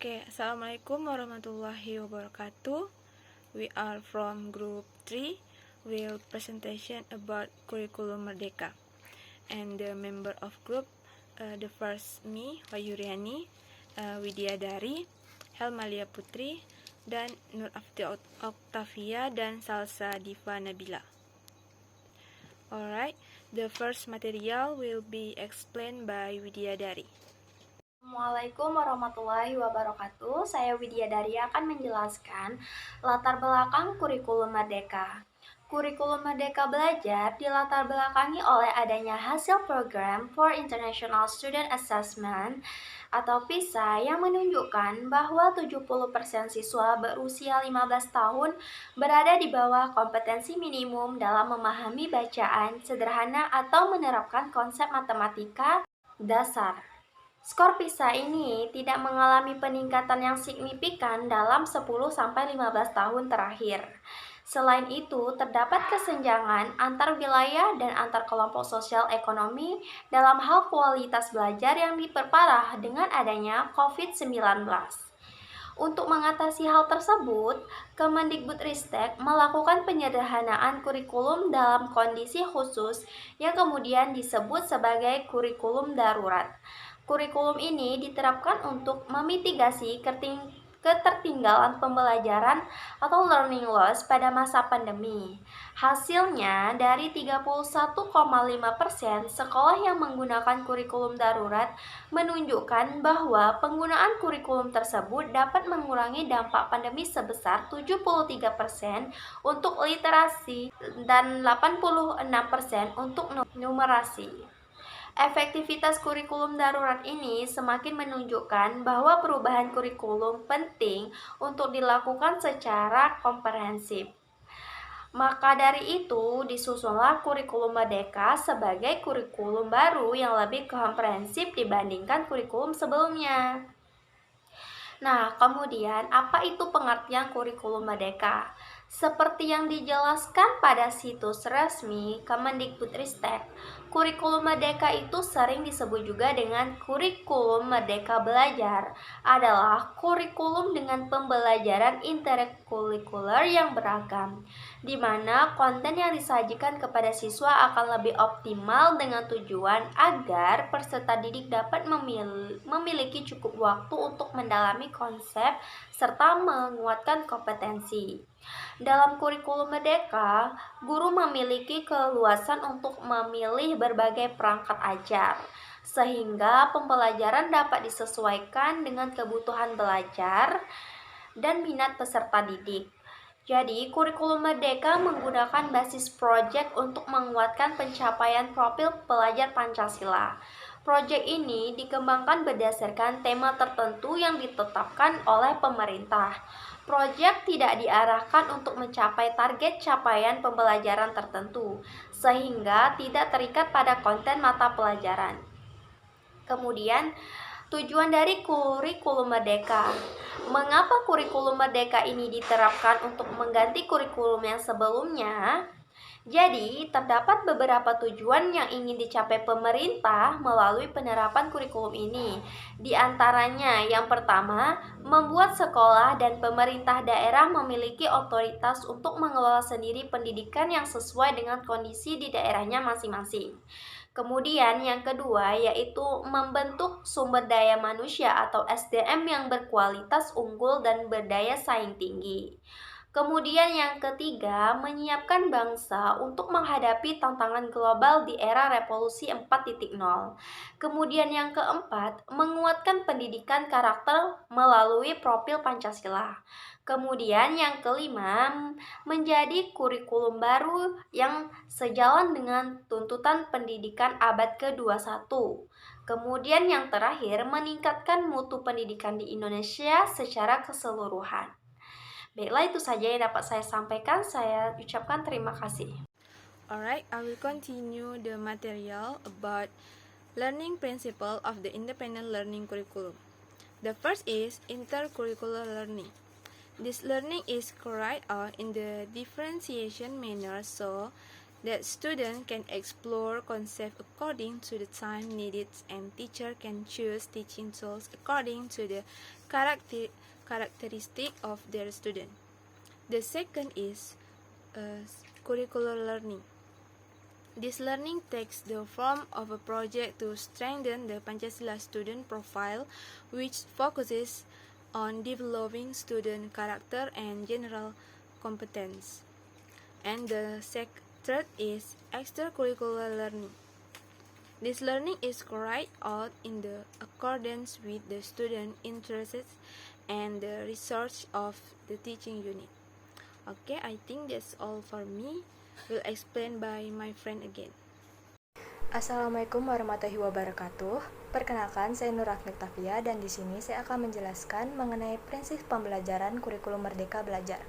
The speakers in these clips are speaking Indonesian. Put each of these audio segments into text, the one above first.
Assalamualaikum warahmatullahi wabarakatuh. We are from group 3. Will presentation about Kurikulum Merdeka. And the member of group, the first me, Wayuriani, Widya Dari, Helmalia Putri, dan Nur Afti Oktavia, dan Salsa Diva Nabila. Alright, the first material will be explained by Widya Dari. Assalamualaikum warahmatullahi wabarakatuh. Saya Widya Dari akan menjelaskan latar belakang Kurikulum Merdeka. Kurikulum Merdeka Belajar dilatar belakangi oleh adanya hasil program for International Student Assessment atau PISA yang menunjukkan bahwa 70% siswa berusia 15 tahun berada di bawah kompetensi minimum dalam memahami bacaan sederhana atau menerapkan konsep matematika dasar. Skor PISA ini tidak mengalami peningkatan yang signifikan dalam 10-15 tahun terakhir. Selain itu, terdapat kesenjangan antar wilayah dan antar kelompok sosial ekonomi dalam hal kualitas belajar yang diperparah dengan adanya COVID-19. Untuk mengatasi hal tersebut, Kemendikbudristek melakukan penyederhanaan kurikulum dalam kondisi khusus yang kemudian disebut sebagai kurikulum darurat. Kurikulum ini diterapkan untuk memitigasi ketertinggalan pembelajaran atau learning loss pada masa pandemi. Hasilnya, dari 31,5% sekolah yang menggunakan kurikulum darurat menunjukkan bahwa penggunaan kurikulum tersebut dapat mengurangi dampak pandemi sebesar 73% untuk literasi dan 86% untuk numerasi. Efektivitas kurikulum darurat ini semakin menunjukkan bahwa perubahan kurikulum penting untuk dilakukan secara komprehensif. Maka dari itu, disusunlah kurikulum Merdeka sebagai kurikulum baru yang lebih komprehensif dibandingkan kurikulum sebelumnya. Nah, kemudian apa itu pengertian kurikulum Merdeka? Seperti yang dijelaskan pada situs resmi Kemendikbudristek, kurikulum Merdeka itu sering disebut juga dengan kurikulum Merdeka Belajar, adalah kurikulum dengan pembelajaran interkurikuler yang beragam, di mana konten yang disajikan kepada siswa akan lebih optimal dengan tujuan agar peserta didik dapat memiliki cukup waktu untuk mendalami konsep serta menguatkan kompetensi. Dalam kurikulum Merdeka, guru memiliki keluasan untuk memilih berbagai perangkat ajar, sehingga pembelajaran dapat disesuaikan dengan kebutuhan belajar dan minat peserta didik. Jadi, kurikulum Merdeka menggunakan basis proyek untuk menguatkan pencapaian profil pelajar Pancasila. Proyek ini dikembangkan berdasarkan tema tertentu yang ditetapkan oleh pemerintah. Proyek tidak diarahkan untuk mencapai target capaian pembelajaran tertentu, sehingga tidak terikat pada konten mata pelajaran. Kemudian, tujuan dari kurikulum Merdeka. Mengapa kurikulum Merdeka ini diterapkan untuk mengganti kurikulum yang sebelumnya? Jadi, terdapat beberapa tujuan yang ingin dicapai pemerintah melalui penerapan kurikulum ini. Di antaranya, yang pertama, membuat sekolah dan pemerintah daerah memiliki otoritas untuk mengelola sendiri pendidikan yang sesuai dengan kondisi di daerahnya masing-masing. Kemudian yang kedua yaitu membentuk sumber daya manusia atau SDM yang berkualitas unggul dan berdaya saing tinggi. Kemudian yang ketiga, menyiapkan bangsa untuk menghadapi tantangan global di era revolusi 4.0. Kemudian yang keempat, menguatkan pendidikan karakter melalui profil Pancasila. Kemudian yang kelima, menjadi kurikulum baru yang sejalan dengan tuntutan pendidikan abad ke-21. Kemudian yang terakhir, meningkatkan mutu pendidikan di Indonesia secara keseluruhan. Baiklah, itu saja yang dapat saya sampaikan. Saya ucapkan terima kasih. Alright, I will continue the material about learning principle of the independent learning curriculum. The first is intercurricular learning. This learning is carried out in the differentiation manner, so that student can explore concepts according to the time needed, and teacher can choose teaching tools according to the characteristic of their student. The second is curricular learning. This learning takes the form of a project to strengthen the Pancasila student profile, which focuses on developing student character and general competence. And the third is extracurricular learning. This learning is carried out in the accordance with the student interests and the research of the teaching unit. Okay, I think that's all for me. Will explain by my friend again. Assalamualaikum warahmatullahi wabarakatuh. Perkenalkan, saya Nur Tafia dan di sini saya akan menjelaskan mengenai prinsip pembelajaran kurikulum Merdeka Belajar.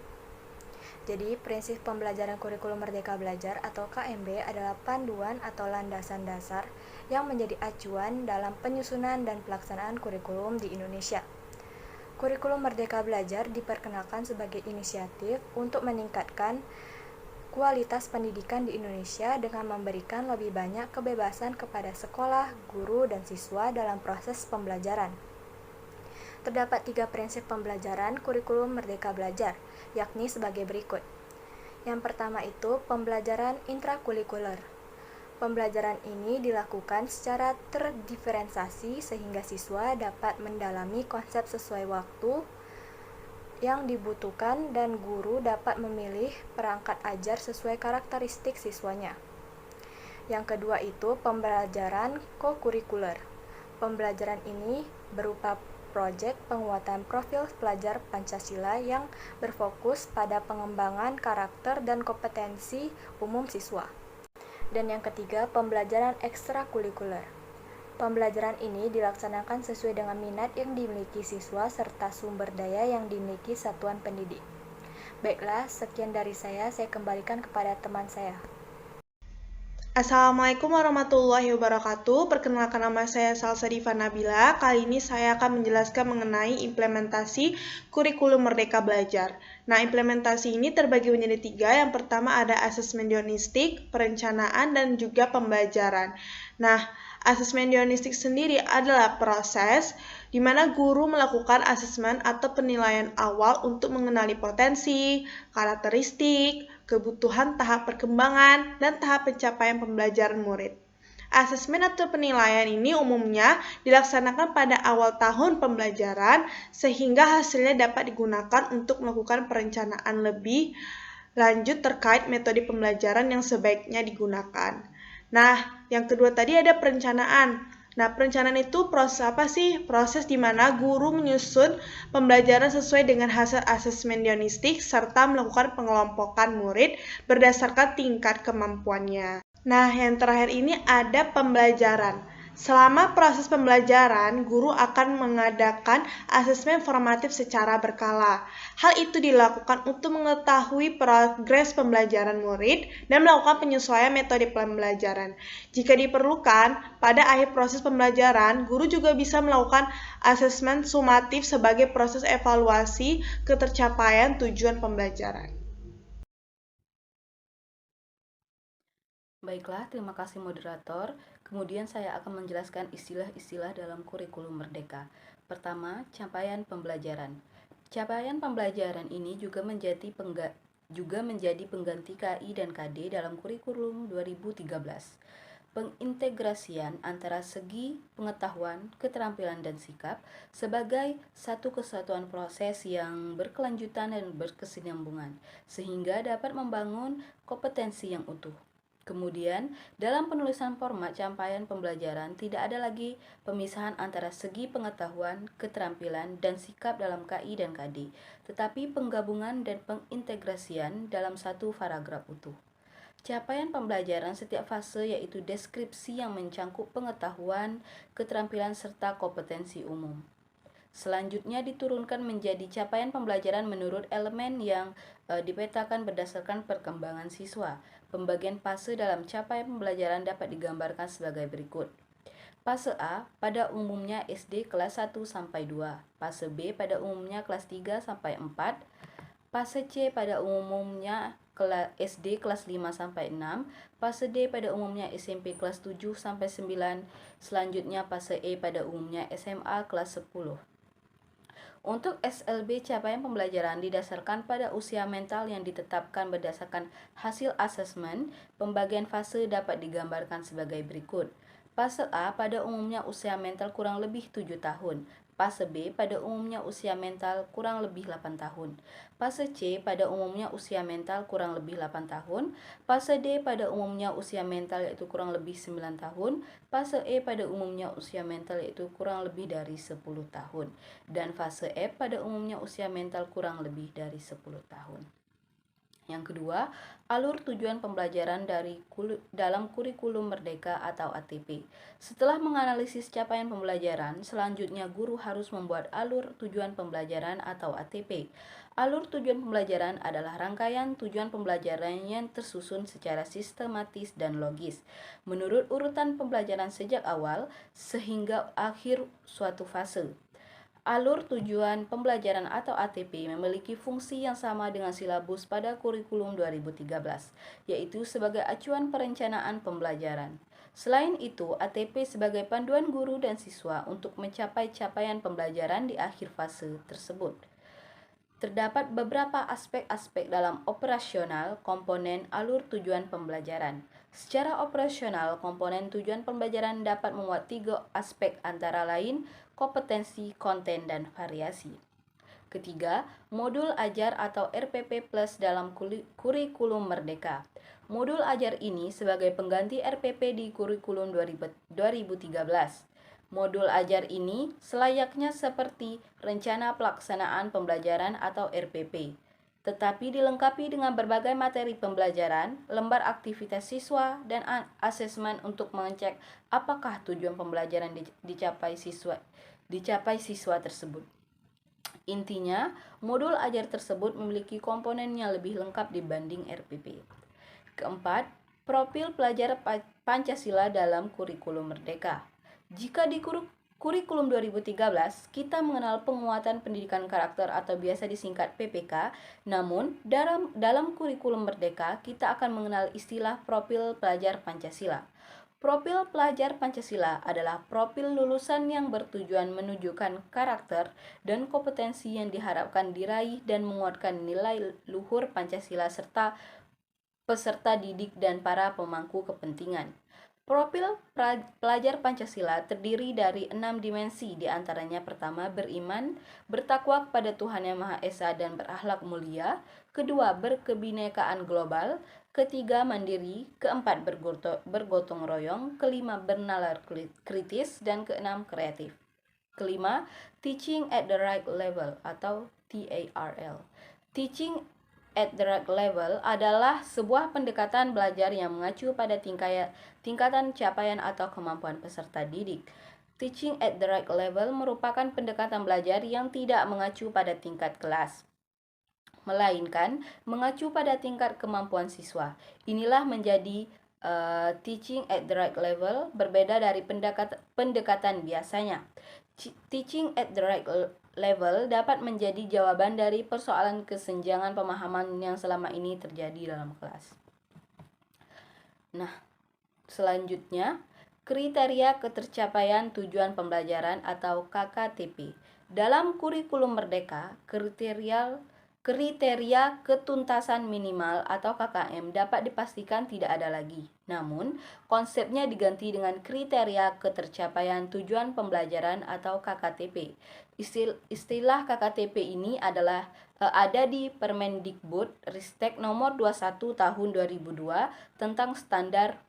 Jadi, prinsip pembelajaran kurikulum Merdeka Belajar atau KMB adalah panduan atau landasan dasar yang menjadi acuan dalam penyusunan dan pelaksanaan kurikulum di Indonesia. Kurikulum Merdeka Belajar diperkenalkan sebagai inisiatif untuk meningkatkan kualitas pendidikan di Indonesia dengan memberikan lebih banyak kebebasan kepada sekolah, guru, dan siswa dalam proses pembelajaran. Terdapat 3 prinsip pembelajaran kurikulum Merdeka Belajar, yakni sebagai berikut. Yang pertama itu pembelajaran intrakurikuler. Pembelajaran ini dilakukan secara terdiferensiasi sehingga siswa dapat mendalami konsep sesuai waktu yang dibutuhkan dan guru dapat memilih perangkat ajar sesuai karakteristik siswanya. Yang kedua itu pembelajaran kokurikuler. Pembelajaran ini berupa proyek penguatan profil pelajar Pancasila yang berfokus pada pengembangan karakter dan kompetensi umum siswa. Dan yang ketiga, pembelajaran ekstrakurikuler. Pembelajaran ini dilaksanakan sesuai dengan minat yang dimiliki siswa serta sumber daya yang dimiliki satuan pendidik. Baiklah, sekian dari saya kembalikan kepada teman saya. Assalamualaikum warahmatullahi wabarakatuh. Perkenalkan, nama saya Salsa Diva Nabila. Kali ini saya akan menjelaskan mengenai implementasi kurikulum Merdeka Belajar. Nah, implementasi ini terbagi menjadi 3. Yang pertama ada asesmen dionistik, perencanaan, dan juga pembelajaran. Nah, asesmen dionistik sendiri adalah proses di mana guru melakukan asesmen atau penilaian awal untuk mengenali potensi, karakteristik, kebutuhan tahap perkembangan, dan tahap pencapaian pembelajaran murid. Asesmen atau penilaian ini umumnya dilaksanakan pada awal tahun pembelajaran sehingga hasilnya dapat digunakan untuk melakukan perencanaan lebih lanjut terkait metode pembelajaran yang sebaiknya digunakan. Nah, yang kedua tadi ada perencanaan. Nah, perencanaan itu proses apa sih? Proses di mana guru menyusun pembelajaran sesuai dengan hasil asesmen dionistik serta melakukan pengelompokan murid berdasarkan tingkat kemampuannya. Nah, yang terakhir ini ada pembelajaran. Selama proses pembelajaran, guru akan mengadakan asesmen formatif secara berkala. Hal itu dilakukan untuk mengetahui progres pembelajaran murid dan melakukan penyesuaian metode pembelajaran. Jika diperlukan, pada akhir proses pembelajaran, guru juga bisa melakukan asesmen sumatif sebagai proses evaluasi ketercapaian tujuan pembelajaran. Baiklah, terima kasih moderator. Kemudian saya akan menjelaskan istilah-istilah dalam kurikulum Merdeka. Pertama, capaian pembelajaran. Capaian pembelajaran ini juga menjadi pengganti KI dan KD dalam kurikulum 2013. Pengintegrasian antara segi pengetahuan, keterampilan, dan sikap sebagai satu kesatuan proses yang berkelanjutan dan berkesinambungan, sehingga dapat membangun kompetensi yang utuh. Kemudian, dalam penulisan format capaian pembelajaran tidak ada lagi pemisahan antara segi pengetahuan, keterampilan, dan sikap dalam KI dan KD, tetapi penggabungan dan pengintegrasian dalam satu paragraf utuh. Capaian pembelajaran setiap fase yaitu deskripsi yang mencangkup pengetahuan, keterampilan, serta kompetensi umum. Selanjutnya diturunkan menjadi capaian pembelajaran menurut elemen yang dipetakan berdasarkan perkembangan siswa. Pembagian fase dalam capaian pembelajaran dapat digambarkan sebagai berikut. Fase A pada umumnya SD kelas 1 sampai 2, fase B pada umumnya kelas 3 sampai 4, fase C pada umumnya SD kelas 5 sampai 6, fase D pada umumnya SMP kelas 7 sampai 9, selanjutnya fase E pada umumnya SMA kelas 10. Untuk SLB, capaian pembelajaran didasarkan pada usia mental yang ditetapkan berdasarkan hasil asesmen. Pembagian fase dapat digambarkan sebagai berikut. Fase A pada umumnya usia mental kurang lebih 7 tahun. Fase B pada umumnya usia mental kurang lebih 8 tahun. Fase C pada umumnya usia mental kurang lebih 8 tahun. Fase D pada umumnya usia mental yaitu kurang lebih 9 tahun. Fase E pada umumnya usia mental yaitu kurang lebih dari 10 tahun. Dan fase F pada umumnya usia mental kurang lebih dari 10 tahun. Yang kedua, alur tujuan pembelajaran dalam kurikulum merdeka atau ATP. Setelah menganalisis capaian pembelajaran, selanjutnya guru harus membuat alur tujuan pembelajaran atau ATP. Alur tujuan pembelajaran adalah rangkaian tujuan pembelajaran yang tersusun secara sistematis dan logis, menurut urutan pembelajaran sejak awal sehingga akhir suatu fase. Alur tujuan pembelajaran atau ATP memiliki fungsi yang sama dengan silabus pada kurikulum 2013, yaitu sebagai acuan perencanaan pembelajaran. Selain itu, ATP sebagai panduan guru dan siswa untuk mencapai capaian pembelajaran di akhir fase tersebut. Terdapat beberapa aspek-aspek dalam operasional komponen alur tujuan pembelajaran. Secara operasional, komponen tujuan pembelajaran dapat memuat 3 aspek antara lain kompetensi, konten, dan variasi. Ketiga, modul ajar atau RPP Plus dalam kurikulum merdeka. Modul ajar ini sebagai pengganti RPP di kurikulum 2013. Modul ajar ini selayaknya seperti rencana pelaksanaan pembelajaran atau RPP, tetapi dilengkapi dengan berbagai materi pembelajaran, lembar aktivitas siswa, dan asesmen untuk mengecek apakah tujuan pembelajaran dicapai siswa tersebut. Intinya, modul ajar tersebut memiliki komponen yang lebih lengkap dibanding RPP. Keempat, profil pelajar Pancasila dalam kurikulum merdeka. Jika di kurikulum 2013, kita mengenal penguatan pendidikan karakter atau biasa disingkat PPK, namun dalam kurikulum merdeka, kita akan mengenal istilah profil pelajar Pancasila. Profil pelajar Pancasila adalah profil lulusan yang bertujuan menunjukkan karakter dan kompetensi yang diharapkan diraih dan menguatkan nilai luhur Pancasila serta peserta didik dan para pemangku kepentingan. Profil pelajar Pancasila terdiri dari 6 dimensi, diantaranya pertama beriman, bertakwa kepada Tuhan Yang Maha Esa dan berakhlak mulia, kedua berkebinekaan global, ketiga mandiri, keempat bergotong royong, kelima bernalar kritis, dan keenam kreatif. Kelima, teaching at the right level atau TARL. Teaching at the right level adalah sebuah pendekatan belajar yang mengacu pada tingkatan capaian atau kemampuan peserta didik. Teaching at the right level merupakan pendekatan belajar yang tidak mengacu pada tingkat kelas, melainkan mengacu pada tingkat kemampuan siswa. Inilah menjadi teaching at the right level, berbeda dari pendekatan biasanya. Teaching at the right level dapat menjadi jawaban dari persoalan kesenjangan pemahaman yang selama ini terjadi dalam kelas. Nah, selanjutnya, kriteria ketercapaian tujuan pembelajaran atau KKTP. Dalam kurikulum merdeka, kriteria ketuntasan minimal atau KKM dapat dipastikan tidak ada lagi. Namun, konsepnya diganti dengan kriteria ketercapaian tujuan pembelajaran atau KKTP. Istilah KKTP ini ada di Permendikbud Ristek nomor 21 tahun 2002 tentang standar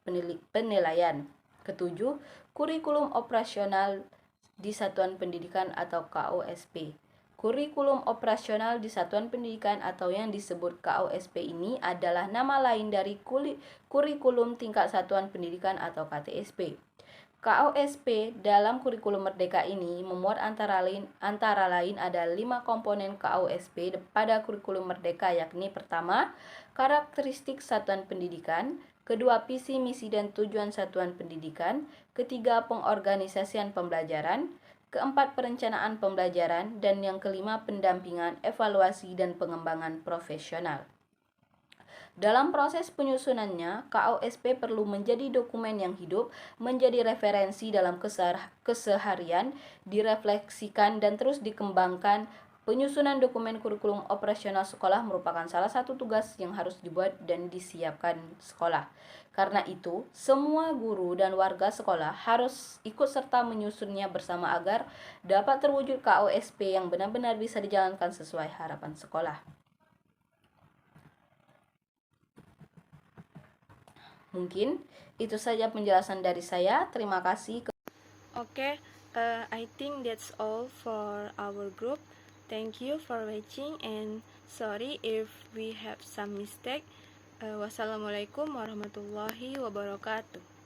penilaian. Ketujuh, kurikulum operasional di Satuan Pendidikan atau KOSP. Kurikulum operasional di Satuan Pendidikan atau yang disebut KOSP ini adalah nama lain dari kurikulum tingkat Satuan Pendidikan atau KTSP. KOSP dalam kurikulum merdeka ini memuat antara lain ada 5 komponen KOSP pada kurikulum merdeka, yakni pertama, karakteristik satuan pendidikan, kedua, visi, misi, dan tujuan satuan pendidikan, ketiga, pengorganisasian pembelajaran, keempat, perencanaan pembelajaran, dan yang kelima, pendampingan, evaluasi, dan pengembangan profesional. Dalam proses penyusunannya, KOSP perlu menjadi dokumen yang hidup, menjadi referensi dalam keseharian, direfleksikan dan terus dikembangkan. Penyusunan dokumen kurikulum operasional sekolah merupakan salah satu tugas yang harus dibuat dan disiapkan sekolah. Karena itu, semua guru dan warga sekolah harus ikut serta menyusunnya bersama agar dapat terwujud KOSP yang benar-benar bisa dijalankan sesuai harapan sekolah. Mungkin itu saja penjelasan dari saya. Terima kasih. Okay, I think that's all for our group. Thank you for watching and sorry if we have some mistake. Wassalamualaikum warahmatullahi wabarakatuh.